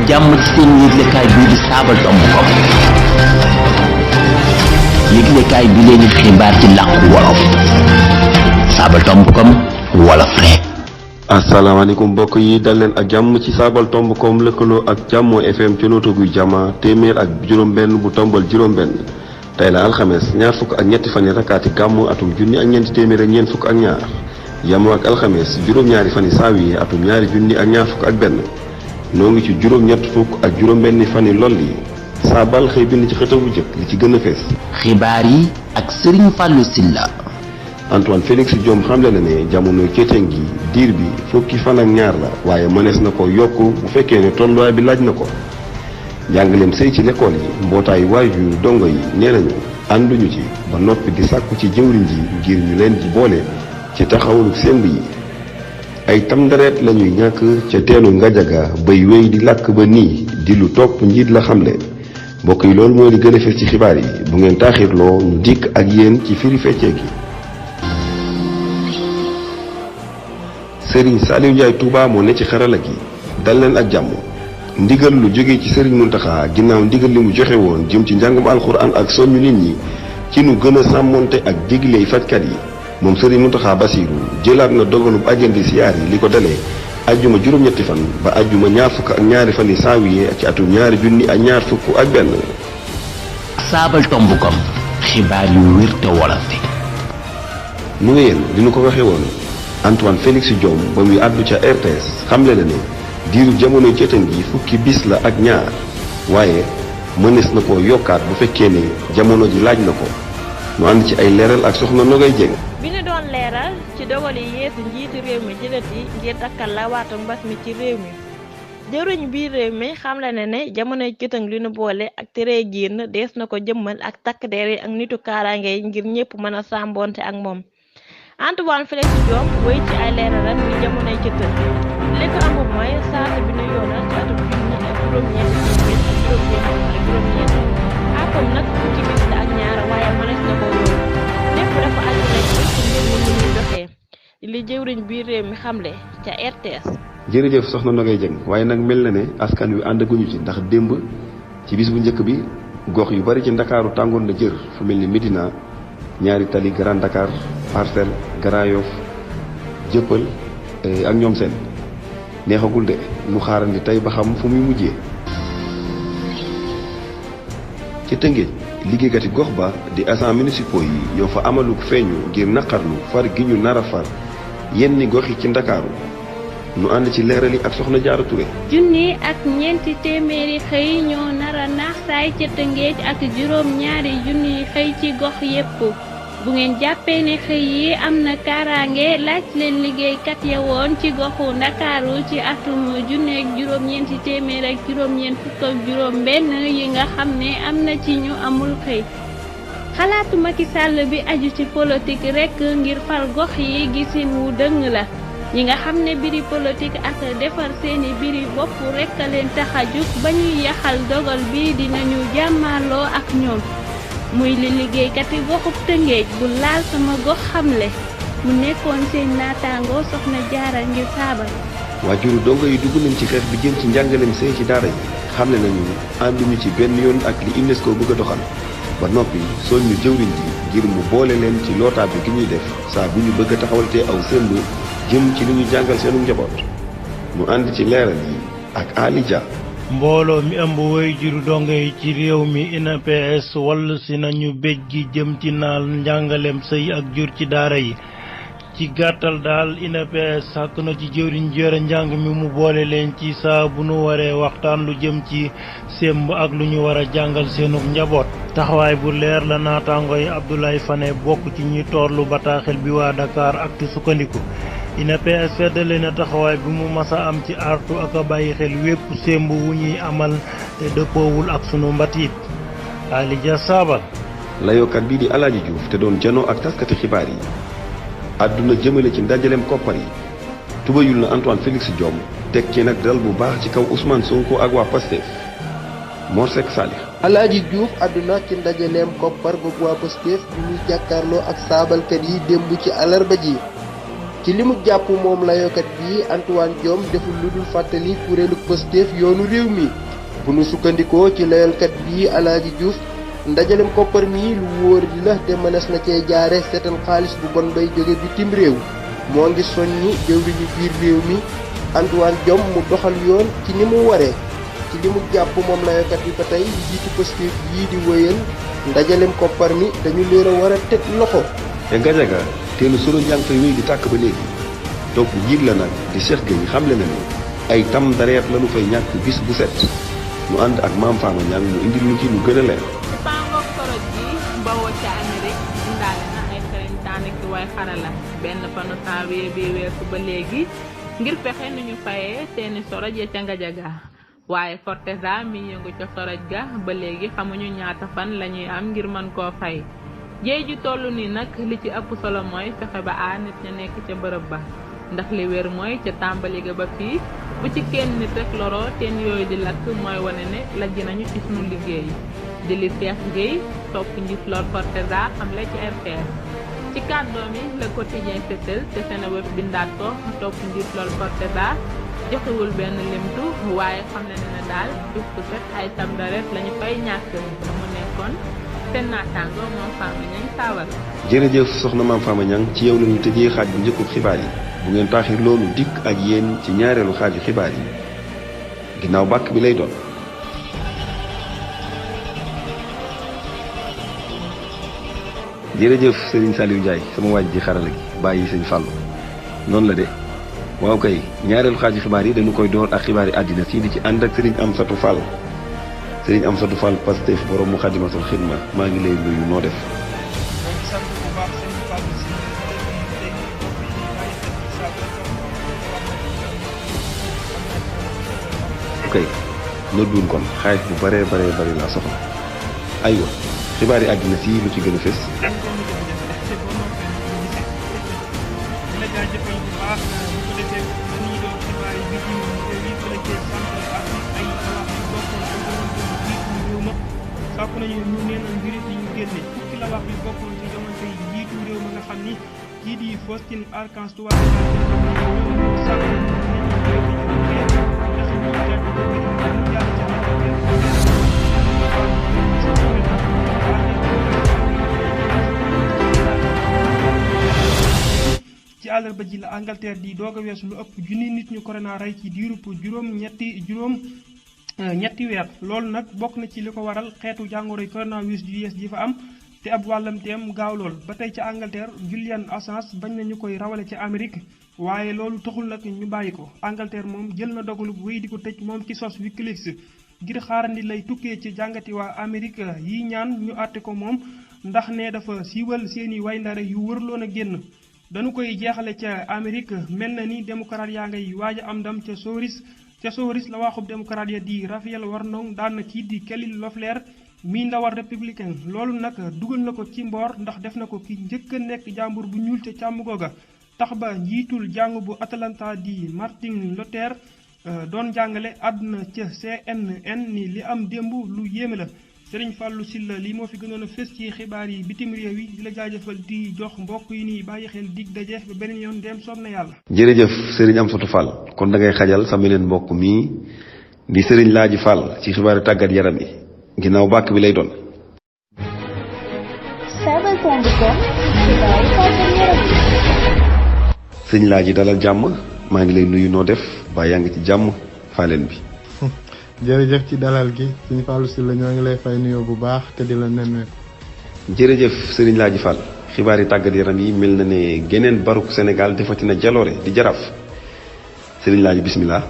jàmm ci seen yëglekaay bii di saabal tomb kom yëglekaay bi leen xibaar ci làkku wolof saabal tomb kom wolof rek. asalaamaaleykum mbokk yi dal leen ak jàmm ci saabal tomb kom lëkkaloo ak jàmmoo FM ci nootoguy jama téeméer ak juróom-benn bu tombal juróom-benn tey la alxames ñaar fukk ak ñetti fan yi rakkaati gàmmu atum junni ak ñeenti téeméer ak ñeent fukk ak ñaar yamoo ak alxames juróom-ñaari fan yi saawiye atum ñaari junni ak ñaar fukk ak benn noo ngi ci juróom-ñett fukk ak juróom-benni fan yi loll yi saabal xëy bind ci xëtawu jëkk li ci gën a fees. xibaar yi ak Serigne Fallou Sylla. Antoine Félix Diome xamle na ne jamono céeteen gi diir bi fukki fan ak ñaar la waaye mënees na ko yokk bu fekkee ne tolluwaay bi laaj na ko. njàngaleem sëy ci l'école yi mbootaayu waajur dongo yi nee nañu ànduñu ci ba noppi di sàkku ci jëwriñ ji ngir ñu leen di boole ci taxawalu semb yi ay tamdareet lañuy ñàkk ca teenu ngajaga bay wéy di làkk ba nii di lu topp njiit la xamle mbokk yi loolu mooy li gën a fees ci xibaar yi bu ngeen taaxirloo ñu dikk ak yéen ci firi feccee gi. Serigne Saliou Ndiaye Touba moo ne ci xarala gi dal leen ak jàmm. ndigal lu jóge ci Serigne Mountakha ginnaaw ndigal li mu joxe woon jëm ci njàngum alxuraan ak soññu nit ñi ci nu gën a sàmmonte ak digley fajkat yi moom Serigne Mountakha Bassirou jëlaat na dogalub ajandi siyaar yi li ko dalee ajjuma juróom-ñetti fan ba ajjuma ñaar fukk ak ñaari fan yi saawiye ci atum ñaari junni ak ñaar fukk ak benn. saabal tomb kom xibaar yu wér te wolof. nu ngeen li nu ko waxee woon Antoine Félix Diome ba muy àddu ca RTS xamle na ne diiru jamono céeteen gi fukki bis la ak ñaar waaye mënees na koo yokkaat bu fekkee ne jamono ji laaj na ko nu ànd ci ay leeral ak soxna Nogay Dieng. bi ñu doon leeral ci dogal yi yeesu njiitu réew mi jëlati ngir dakkal la waatu mbas mi ci réew mi jëwriñ biir réew mi xamle na ne jamonoy cëtëng li nu boole ak tere génn dees na ko jëmmal ak takk der yi ak nitu kaaraange yi ngir ñëpp mën a sàmboonte ak moom Antoine Félix Diome wéy ci ay leeralam ni jamonoy cëtëng li ko amul mooy saasa bi nu yoonal ci atum junni ak juróom-ñeent ak juróom-ñeent akom nag fukki bis la ak ñaar waaye mënees na ko yoon lépp dafa aju rek ci mbir mi ni ñuy doxee li jëwriñ biir réew mi xamle ca RTS. jërëjëf soxna Nogay Dieng waaye nag mel na ne askan wi àndaguñu ci ndax démb ci bis bu njëkk bi gox yu bari ci ndakaaru tàngoon na jër fu mel ni Médina ñaari tali Grand Dakar Parcelles Grand Yoff Jëppal ak ñoom seen neexagul de nu xaarandi tey ba xam fu muy mujjee. ci Tëngéej liggéeykati gox ba di agents municipaux yi ñoo fa amaluk feeñu ngir naqarlu far gi ñu nar a far yenn gox yi ci ndakaaru nu ànd ci leerali ak soxna Jaara Touré. junni ak ñeenti téeméeri xëy ñoo nar a naax saay ca Tëngéej ak juróom-ñaari junni xëy ci gox yépp bu ngeen jàppee ne xëy yi am na kaaraange laaj leen liggéeykat ya woon ci goxu ndakaaru ci atum junneeg juróom-ñeenti téeméer ak juróom-ñeent fukk ak juróom-benn yi nga xam ne am na ci ñu amul xëy xalaatu Macky Sall bi aju ci politique rekk ngir fal gox yi gisin wu dëng la ñi nga xam ne biri politique ak defar seeni biri bopp rekk a leen tax a jug ba ñuy yaxal dogal bi dinañu jàmmaloo ak ñoom muy li liggéeykati goxub Tëngéej bu laal sama gox xamle mu nekkoon seen naataango soxna Jaara ngir saabal. waajuru dongo yi dugg nañ ci xeex bi jëm ci njàngaleem sëy ci daara yi xamle nañu ànduñu ci benn yoon ak li UNESCO bëgg a doxal ba noppi sool ñu jëwriñ ji ngir mu boole leen ci lootaa bi gi ñuy def saa bu ñu bëgg a taxawaltee aw sëmb jëm ci li ñu jàngal seenu njaboot ñu ànd ci leeral yi ak Ali Dia. mbooloo mi ëmb waajuru dongo yi ci réew mi INPS wall si nañu béj gi jëm ci naal njàngaleem sëy ak jur ci daara yi ci gàttal daal INPS sàkk na ci jëwriñ jore njàng mi mu boole leen ci saa bu nu waree waxtaan lu jëm ci semb ak lu ñu war a jàngal seenu njaboot taxawaay bu leer la naataango yi Abdoulaye Fane bokk ci ñi toorlu bataaxel bi waa Dakar ak ci sukkandiku INPS feddale na taxawaay bi mu masa am ci artu ak a bàyyi xel wépp semb wu ñuy amal te dëppoowul ak sunu mbatiit Ali Dia Saabal. layookat bii di Alaaji Diouf te doon janoo ak taskati xibaar yi àdduna jëmale ci ndajaleem koppar yi tubayul na Antoine Félix Diome teg ci nag dal bu baax ci kaw Ousmane Sonko ak waa Pastef Mor Seck Salih. Alaaji Diouf àdduna ci ndajaleem koppar ba waa Pastef bi ñuy jàkkaarloo ak saabalkat yi démb ci alarba ji ci limu jàpp moom layokat bi Antoine Diome deful lu dul fàttali kuréelu Pastef yoonu réew mi bu nu sukkandikoo ci layalkat bi Alaaji Diouf ndajalem koppar mi lu wóor di la te mënees na cee jaare seetal xaalis bu bon bay jóge bitim réew moo ngi soññi jëwriñu biir réew mi Antoine Diome mu doxal yoon ci ni mu waree ci li mu jàpp moom layalkat bi ba tey jiitu Pastef yii di wëyal ndajalem koppar mi dañu leen a war a teg loxo. te Gajaga teelu solo jàng fay wéy di tàkk ba léegi donc njiit la nag di Cheikh Gueye xamle na ni ay tam dareet lañu fay ñàkk bis bu set mu ànd ak Mame Fama Niang mu indi lu ci lu gën a leer. ci pangook koroj gi bawoo ca Amérique indaale na ay xereñ daanaki way xarala benn panu janvier bi weesu ba léegi ngir fexe nu ñu fayee seeni soroj ya ca Gajaga waaye Forteza mi yëngu ca soroj ga ba léegi xamuñu ñaata fan lañuy am ngir mën koo fay jéey ju toll ni nag li ci ëpp solo mooy fexe ba aar nit ña nekk ca bërëb ba ndax li wér mooy ca tàmbali ga ba fii bu ci kenn nit rek loroo teen yooyu di lakk mooy wane ne lajj nañu ci sunu liggéey di li Cheikh Gueye topp njiit lor Forteza xamle ci RTS ci kàddoom yi Le Quotidien fësal te Seneweb bindaat ko topp njiit lor Forteza joxewul benn limtu waaye xam ne ne daal bis bu set ay tamdaret lañu fay ñàkk mu nekkoon seen naataango Mame Fama Niang saawal. jërëjëf soxna Mame Fama Niang ci yow la ñu tëjee xaaj bu njëkkub xibaar yi bu ngeen taaxir loolu dikk ak yéen ci ñaareelu xaaju xibaar yi ginnaaw bàkk bi lay doon. jërëjëf Serigne Saliou Ndiaye sama waaj ji xarala gi bàyyi sëñ Fallou noonu la de waaw kay ñaareelu xaaju xibaar yi dañu koy door ak xibaar yi àddina si di ci ànd ak Serigne Amsatou Fall Serigne Amsatou Fall Pastef borom Moukhaddamatoul Khidma maa ngi lay nuyu noo def. ok nodduun kon xaalis bu baree bari laa soxla aywa xibaar yi àddina si lu ci gën a fës. sàkku nañu ñu neenal mbir yi ñu génne fukki la wax yu bokkoon ci jamono yi jiitu réew mi nga xam ni kii di Faustin Archange Touare ci àllarba ji la Angleterre di doog a weesu lu ëpp junni nit ñu corona rey ci diirub ñetti weer loolu nag bokk na ci li ko waral xeetu jàngoroy coronavirus ju yees ji fa am te ab wàllamteem gaaw lool ba tey ca Angleterre Julian Assange bañ na ñu koy rawale ci Amérique waaye loolu taxul nag ñu bàyyi ko Angleterre moom jël na dogalub wéy di ko tëj moom ki sos Wikileaks ngir xaarandi lay tukkee ci jàngati waa Amérique yi ñaan ñu àtte ko moom ndax ne dafa siiwal seeni wayndare yu wërloon a génn dañu koy jeexale ca Amérique mel na ni démocrate yaa ngay waaj a am ndam ca Soris la waaxub démocrate ya di Raphaël Warnock daan na kii di Kelly Loeffler mi ndawal républicain loolu nag dugal na ko ci mboor ndax def na ko ki njëkk a nekk jàmbur bu ñuul ca càmm googa tax ba njiitul jàng bu Atlanta di Martin Luther doon jàngale àdduna ca CNN ni li am démb lu yéeme la Serigne Fallou Sylla lii moo fi gënoon a fës ci xibaar yi bitim réew yi di la jaajëfal di jox mbokk yi nii bàyyi xel dig daje ba beneen yoon dem soob na yàlla. jërëjëf Serigne Amsatou Fall kon da ngay xajal sama leen mbokk mii di Serigne Laaji Fall ci xibaaru tàggat yaram yi ginnaaw bàkk bi lay doon. sëñ Laaji dalal jàmm maa ngi lay nuyu noo def ba yaa ngi ci jàmm faaleen bi. jërëjëf ci dalal gi suñu Fallou Sylla ñoo ngi lay fay nuyoo bu baax te di la nemmeeku. jërëjëf Serigne Laaji Fall xibaar yi tàggat yaram yi mel na ne geneen baruk Sénégal defatina jaloore di jaraaf Serigne Laaji bismillah.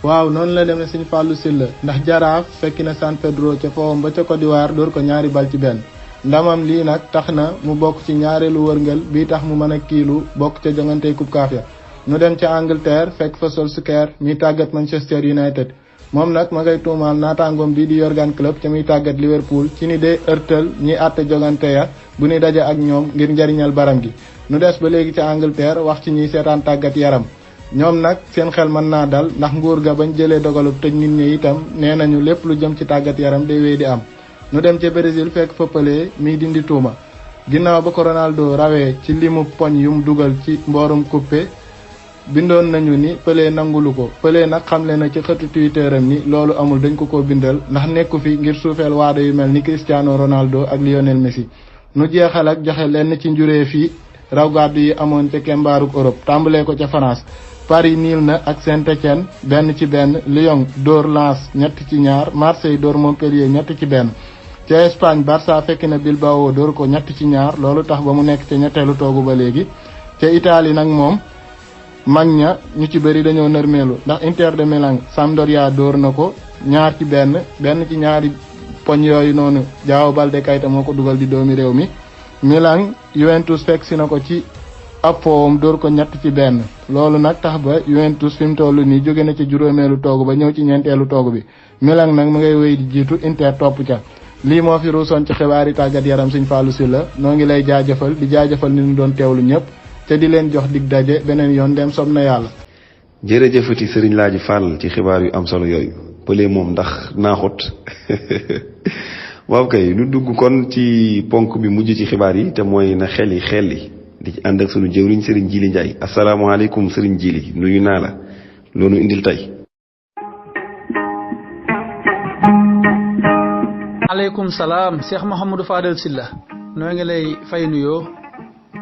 waaw noonu la demee suñu Fallou Sylla ndax jaraaf fekki na San Pedro ca fowam ba ca Côte d'Ivoire door ko ñaari bal ci benn ndamam lii nag tax na mu bokk ci ñaareelu wërngël bii tax mu mën a kiilu bokk ca jongante Coupe CAF ya ñu dem ca Angleterre fekk fa Solskjaer mi tàggat Manchester United. moom nag ma ngay tuumaal naataangoom bii di Jurgen Klopp ca muy tàggat Liverpool ci ni dee ërtal ñi àtte jogante ya bu ñu daje ak ñoom ngir njariñal baram gi nu des ba léegi ca Angleterre wax ci ñiy seetaan tàggat yaram ñoom nag seen xel mën naa dal ndax nguur ga bañ jëlee dogalub tëj nit ñi itam nee nañu lépp lu jëm ci tàggat yaram day wéy di am nu dem ca Brésil fekk fa Pelé miy dindi tuuma ginnaaw ba ko Ronaldo rawee ci limu poñ yum dugal ci mboorum coupé bindoon nañu ni Pelé nangulu ko. Pelé nag xamle na ci xëtu Twitteram ni loolu amul, dañ ko bindal ndax nekku fi ngir suufeel waada yu mel ni Cristiano Ronaldo ak Lionel Messi. nu jeexal ak joxe lenn ci njuree fii raw gàddu yi amoon ca kembaaruk Europe tàmbalee ko ca France. Paris niil na ak Saint-Étienne 1-1, Lyon dóor Lens 2-2, Marseille dóor Montpellier 2-1. ca Espagne Barça fekk na Bilbao dóor ko 2-2, loolu tax ba mu nekk ca ñetteelu toogu ba léegi. ca Italie nag moom mag ña ñu ci bëri dañoo nërmeelu ndax Inter de Milan Sampdoria dóor na ko 2-1, benn ci ñaari poñ yooyu noonu João Baldé Keita moo ko dugal di doomi réew mi. Milan Juventus fekk si na ko ci ab foowam dóor ko 2-1, loolu nag tax ba Juventus fi mu toll nii jóge na ci juróomeelu toogu ba ñëw ci ñeenteelu toogu bi. Milan nag mu ngay wéy di jiitu, Inter topp ca. lii moo fi ruusoon ci xibaari tàggat yaram Sëñ Fallou Sylla noo ngi lay jaajëfal di jaajëfal ni ñu doon teewlu ñëpp te di leen jox dig daje beneen yoon dem sob na yàlla. jërëjëfati Serigne Laaji Fall ci xibaar yu am solo yooyu. Pelé moom ndax naaxut waaw kay lu dugg kon ci ponk bi mujj ci xibaar yi te mooy na xel yi di ci ànd ak sunu jëwriñ Serigne Djili Ndiaye. asalaamaaleykum Serigne Djili nuyu naa la loonu indil tey. aleykum salaam Cheikh Mouhamadou Fadel Sylla noo ngi lay fay nuyoo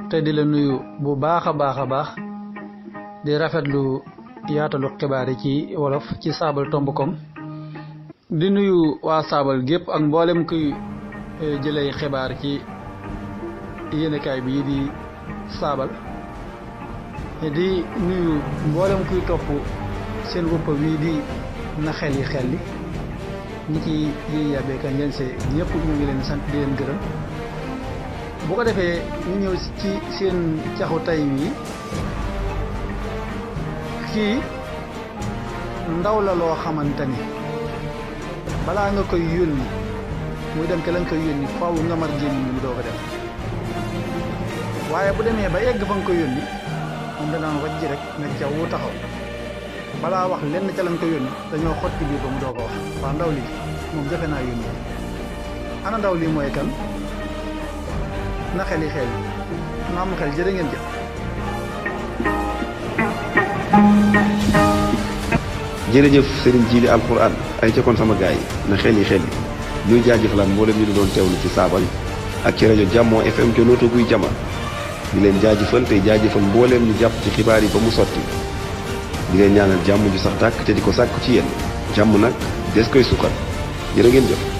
te di la nuyu bu baax a baax di rafetlu yaatalu xibaar yi ci wolof ci sabal.com di nuyu waa saabal gépp ak mboolem kuy jëlee xibaar ci yéenekaay bi di saabal di nuyu mboolem kuy topp seen wëppa wi di na xel yi ñi ci yiy yàbbeeka ngeen see ñëpp ñu ngi leen sant di leen gërëm bu ko defee ñu ñëw ci seen caxu tay wi kii ndaw la loo xamante ni balaa nga koy yónni muy dem ke la nga koy yónni faaw nga mar jéem ñu doo ko dem waaye bu demee ba yegg fa nga koy yónni moom danaan wàjji rek na jaww taxaw balaa wax lenn ca lañ ko yónni dañoo xotti biir ba mu doo ko wax waaw ndaw lii moom jafe naa yónni ana ndaw lii mooy kan na xel yi na am xel jërë ngeen jëf. jërëjëf Serigne Djili alquran ay ca kon sama gars yi na xel yi ñuy jaajëfalaat mboolem ñu doon teewlu ci saabal ak ci rajo Jammoo FM ca nooto guy jama di leen jaajëfal tey jaajëfal mbooleem ñu jàpp ci xibaar yi ba mu sotti di leen ñaanal jàmm ju sax tàkk te di ko sàkku ci yéen jàmm nag des koy sukkal jërë ngeen jëf.